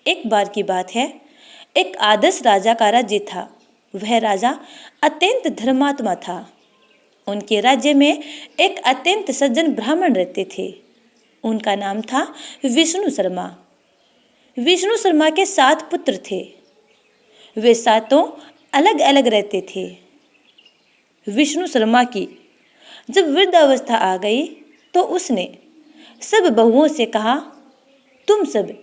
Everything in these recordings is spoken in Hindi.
एक बार की बात है, एक आदर्श राजा का राज्य था। वह राजा अत्यंत धर्मात्मा था। उनके राज्य में एक अत्यंत सज्जन ब्राह्मण रहते थे। उनका नाम था विष्णु शर्मा। विष्णु शर्मा के 7 पुत्र थे। वे सातों अलग अलग रहते थे। विष्णु शर्मा की जब वृद्धावस्था आ गई तो उसने सब बहुओं से कहा, तुम सब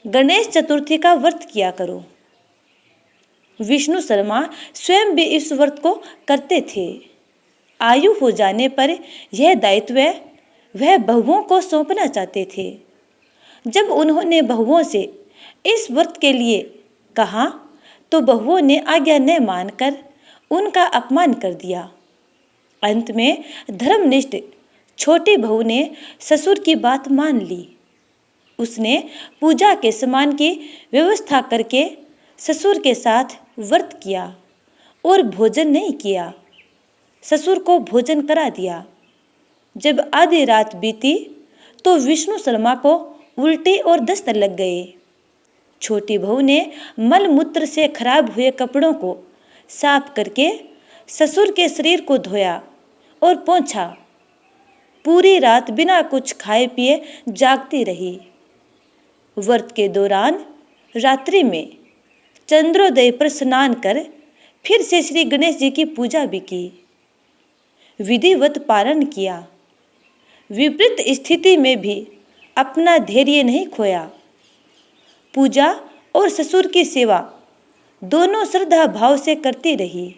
गणेश चतुर्थी का व्रत किया करो। विष्णु शर्मा स्वयं भी इस व्रत को करते थे। आयु हो जाने पर यह दायित्व वह बहुओं को सौंपना चाहते थे। जब उन्होंने बहुओं से इस व्रत के लिए कहा तो बहुओं ने आज्ञा न मानकर उनका अपमान कर दिया। अंत में धर्मनिष्ठ छोटी बहू ने ससुर की बात मान ली। उसने पूजा के सामान की व्यवस्था करके ससुर के साथ व्रत किया और भोजन नहीं किया। ससुर को भोजन करा दिया। जब आधी रात बीती तो विष्णु शर्मा को उल्टी और दस्त लग गए। छोटी बहू ने मलमूत्र से खराब हुए कपड़ों को साफ करके ससुर के शरीर को धोया और पोंछा। पूरी रात बिना कुछ खाए पिए जागती रही। व्रत के दौरान रात्रि में चंद्रोदय पर स्नान कर फिर से श्री गणेश जी की पूजा भी की। विधिवत पारण किया। विपरीत स्थिति में भी अपना धैर्य नहीं खोया। पूजा और ससुर की सेवा दोनों श्रद्धा भाव से करती रही।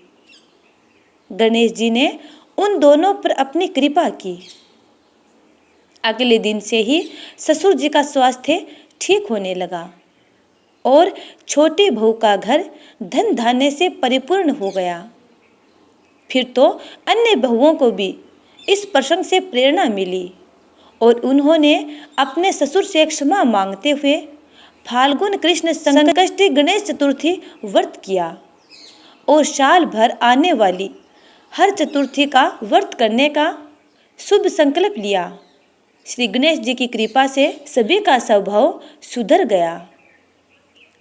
गणेश जी ने उन दोनों पर अपनी कृपा की। अगले दिन से ही ससुर जी का स्वास्थ्य ठीक होने लगा और छोटी बहू का घर धन धान्य से परिपूर्ण हो गया। फिर तो अन्य बहुओं को भी इस प्रसंग से प्रेरणा मिली और उन्होंने अपने ससुर से क्षमा मांगते हुए फाल्गुन कृष्ण संकष्टी गणेश चतुर्थी व्रत किया और साल भर आने वाली हर चतुर्थी का व्रत करने का शुभ संकल्प लिया। श्री गणेश जी की कृपा से सभी का स्वभाव सुधर गया।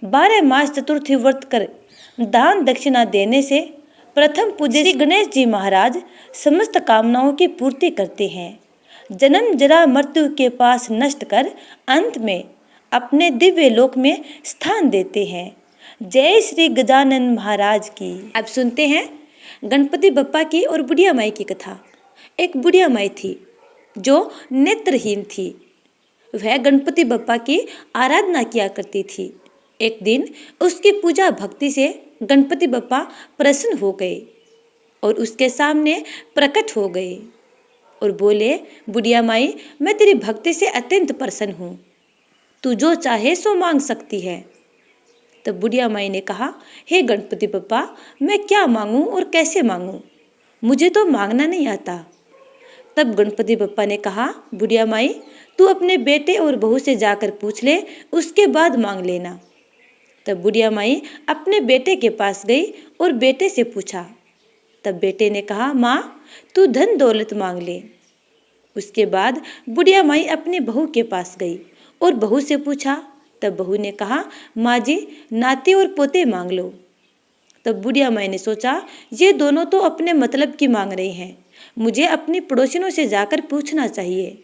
12 मास चतुर्थी व्रत कर दान दक्षिणा देने से प्रथम पूज्य श्री गणेश जी महाराज समस्त कामनाओं की पूर्ति करते हैं। जन्म जरा मृत्यु के पास नष्ट कर अंत में अपने दिव्य लोक में स्थान देते हैं। जय श्री गजानन महाराज की। अब सुनते हैं गणपति बप्पा की और बुढ़िया माई की कथा। एक बुढ़िया माई थी जो नेत्रहीन थी। वह गणपति बप्पा की आराधना किया करती थी। एक दिन उसकी पूजा भक्ति से गणपति बप्पा प्रसन्न हो गए और उसके सामने प्रकट हो गए और बोले, बुढ़िया माई, मैं तेरी भक्ति से अत्यंत प्रसन्न हूँ। तू जो चाहे सो मांग सकती है। तब बुढ़िया माई ने कहा, हे गणपति बप्पा, मैं क्या मांगूं और कैसे मांगूं? मुझे तो मांगना नहीं आता। तब गणपति बप्पा ने कहा, बुढ़िया माई, तू अपने बेटे और बहू से जाकर पूछ ले, उसके बाद मांग लेना। तब बुढ़िया माई अपने बेटे के पास गई और बेटे से पूछा। तब बेटे ने कहा, माँ, तू धन दौलत मांग ले। उसके बाद बुढ़िया माई अपनी बहू के पास गई और बहू से पूछा। तब बहू ने कहा, माँ जी, नाती और पोते मांग लो। तब बुढ़िया माई ने सोचा, ये दोनों तो अपने मतलब की मांग रही हैं, मुझे अपनी पड़ोसिनों से जाकर पूछना चाहिए।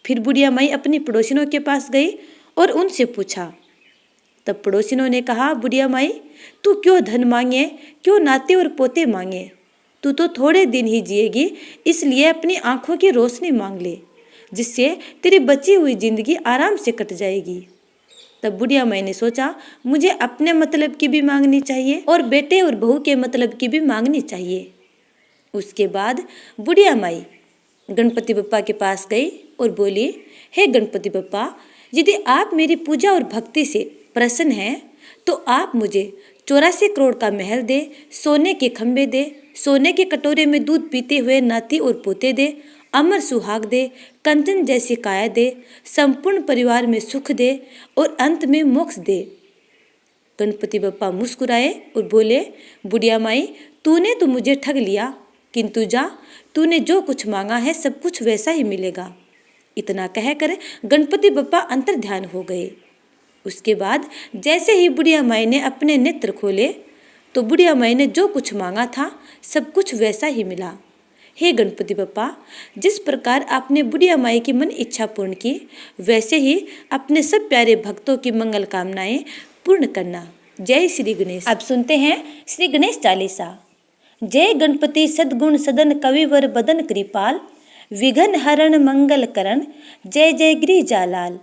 फिर बुढ़िया माई अपनी पड़ोसिनों के पास गई और उनसे पूछा। तब पड़ोसिनों ने कहा, बुढ़िया माई, तू क्यों धन मांगे, क्यों नाते और पोते मांगे? तू तो थोड़े दिन ही जिएगी, इसलिए अपनी आंखों की रोशनी मांग ले, जिससे तेरी बची हुई जिंदगी आराम से कट जाएगी। तब बुढ़िया माई ने सोचा, मुझे अपने मतलब की भी मांगनी चाहिए और बेटे और बहू के मतलब की भी मांगनी चाहिए। उसके बाद बुढ़िया माई गणपति बप्पा के पास गई और बोली, हे गणपति बप्पा, यदि आप मेरी पूजा और भक्ति से प्रसन्न हैं तो आप मुझे 84 करोड़ का महल दे, सोने के खंबे दे, सोने के कटोरे में दूध पीते हुए नाती और पोते दे, अमर सुहाग दे, कंचन जैसी काया दे, संपूर्ण परिवार में सुख दे और अंत में मोक्ष दे। गणपति बप्पा मुस्कुराए और बोले, बुढ़िया माई, तूने तो मुझे ठग लिया, किंतु जा, तूने जो कुछ मांगा है सब कुछ वैसा ही मिलेगा। इतना कहकर गणपति बप्पा अंतर ध्यान हो गए। उसके बाद जैसे ही बुढ़िया माई ने अपने नेत्र खोले तो बुढ़िया माई ने जो कुछ मांगा था सब कुछ वैसा ही मिला। हे गणपति बप्पा, जिस प्रकार आपने बुढ़िया माई की मन इच्छा पूर्ण की, वैसे ही अपने सब प्यारे भक्तों की मंगल कामनाएं पूर्ण करना। जय श्री गणेश। अब सुनते हैं श्री गणेश चालीसा। जय गणपति सद्गुण सदन कविवर बदन कृपाल, विघ्न हरण मंगल करण, जय जय गिरिजालाल।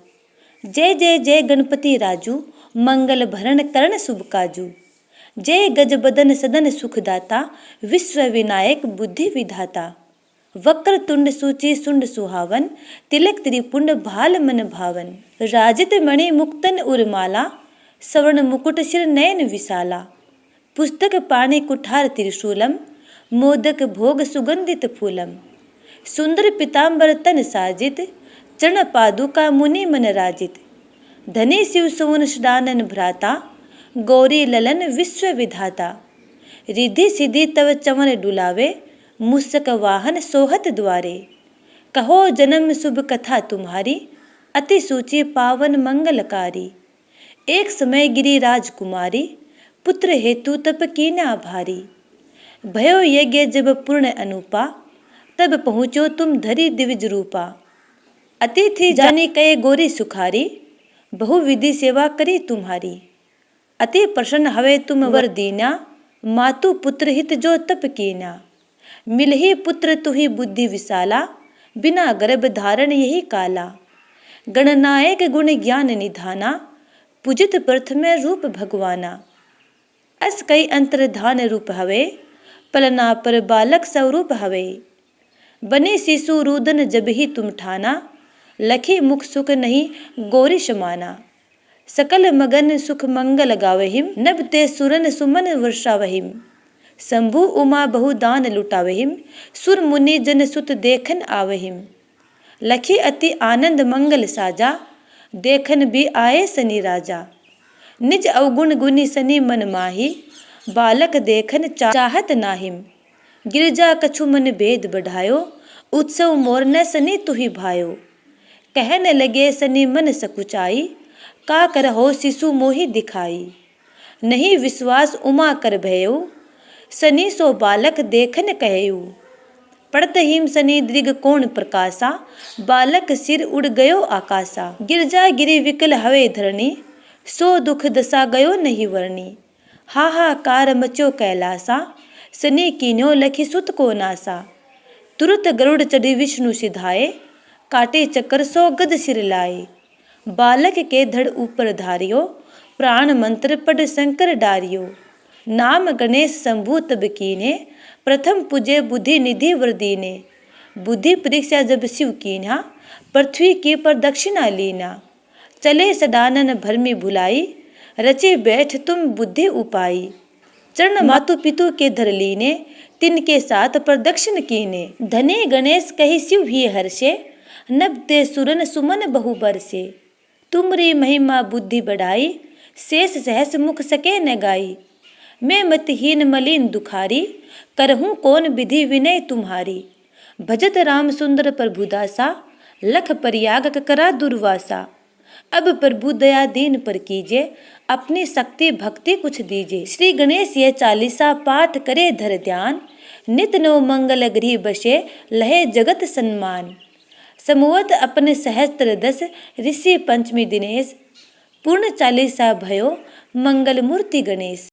जय जय जय गणपति राजू, मंगल भरण करण शुभ काजू। जय गज बदन सदन सुखदाता, विश्व विनायक बुद्धि विधाता। वक्र तुंड सूचि सुंड सुहावन, तिलक त्रिपुंड भाल मन भावन। राजित मणि मुक्तन उर्माला, सवर्ण मुकुट शिर नयन विशाला। पुस्तक पाणि कुठार त्रिशूलम, मोदक भोग सुगंधित फूलम। सुंदर पीताम्बर तन साजित, चरण पादुका मुनि मन राजित। धनी शिव सुवन सदानन भ्राता, गौरी ललन विश्व विधाता। रिद्धि सिद्धि तव चवन डुलावे, मुसक वाहन सोहत द्वारे। कहो जन्म शुभ कथा तुम्हारी, अति सूची पावन मंगलकारी। एक समय गिरिराज कुमारी, पुत्र हेतु तप कीना भारी। भयो यज्ञ जब पूर्ण अनुपा, तब पहुँचो तुम धरी दिव्य रूपा। अतिथि जानी कहे गौरी सुखारी, बहु विधि सेवा करी तुम्हारी। अति प्रसन्न हवे तुम वर दीना, मातु पुत्र हित जो तप कीना। मिलहि पुत्र तुहि बुद्धि विशाला, बिना गर्भ धारण यही काला। गणनायक गुण ज्ञान निधाना, पूजित प्रथम रूप भगवाना। अस कई अंतर्धान रूप हवे, पलना पर बालक स्वरूप हवे। बने शिशु रुदन जब ही तुम ठाना, लखी मुख सुख नहीं गौरी समाना। सकल मगन सुख मंगल गावहिम, नभ ते सुरन सुमन वर्षावहिम। शंभु उमा बहु दान लुटावहिम, सुर मुनि जन सुत देखन आवहिम। लखी अति आनंद मंगल साजा, देखन भी आए सनी राजा। निज अवगुण गुनी सनी मन माही, बालक देखन चाहत नाहिम। गिरजा कछु मन भेद बढ़ायो, उत्सव मोर न सनी तुहि भायो। कहने लगे सनी मन सकुचाई, का करहो शिशु मोहि दिखाई। नहीं विश्वास उमा कर भयो, सनी सो बालक देखन कहयु। पड़त हिम सनी दृग कोण प्रकाशा, बालक सिर उड़ गयो आकाशा। गिरजा गिरि विकल हवे धरणी, सो दुख दशा गयो नहीं वर्णी। हाहाकार मचो कैलासा, सनी कीन्यो लखी सुत को नासा। तुरत गरुड़ चढ़ी विष्णु सिधाए, काटे चक्कर सो गद सिर लाए। बालक के धड़ ऊपर धारियो, प्राण मंत्र पढ़ शंकर डारियो। नाम गणेश शंभु तब कीने, प्रथम पूजे बुद्धि निधि वर दीने। बुद्धि परीक्षा जब शिव कीन्हा, पृथ्वी की पर दक्षिणा लीना। चले सदानन भरमी भुलाई, रचे बैठ तुम बुद्धि उपाई। चरण मातु पितु के धर लीने, तिनके साथ प्रदक्षिण कीने। धने गणेश कही शिव भी हर्षे, नभ ते सुरन सुमन बहु बरसे। तुमरी महिमा बुद्धि बढ़ाई, शेष सहस मुख सके न गाई। मैं मतहीन मलिन दुखारी, करहूँ कौन विधि विनय तुम्हारी। भजत राम सुंदर प्रभुदासा, लख परियाग करा दुर्वासा। अब प्रभु दया दीन पर कीजे, अपनी शक्ति भक्ति कुछ दीजे। श्री गणेश ये चालीसा पाठ करे धर ध्यान, नित नो मंगल गृह बसे लहे जगत सम्मान। समूहत अपने सहस्त्र दस, ऋषि पंचमी दिनेश, पूर्ण चालीसा भयो मंगल मूर्ति गणेश।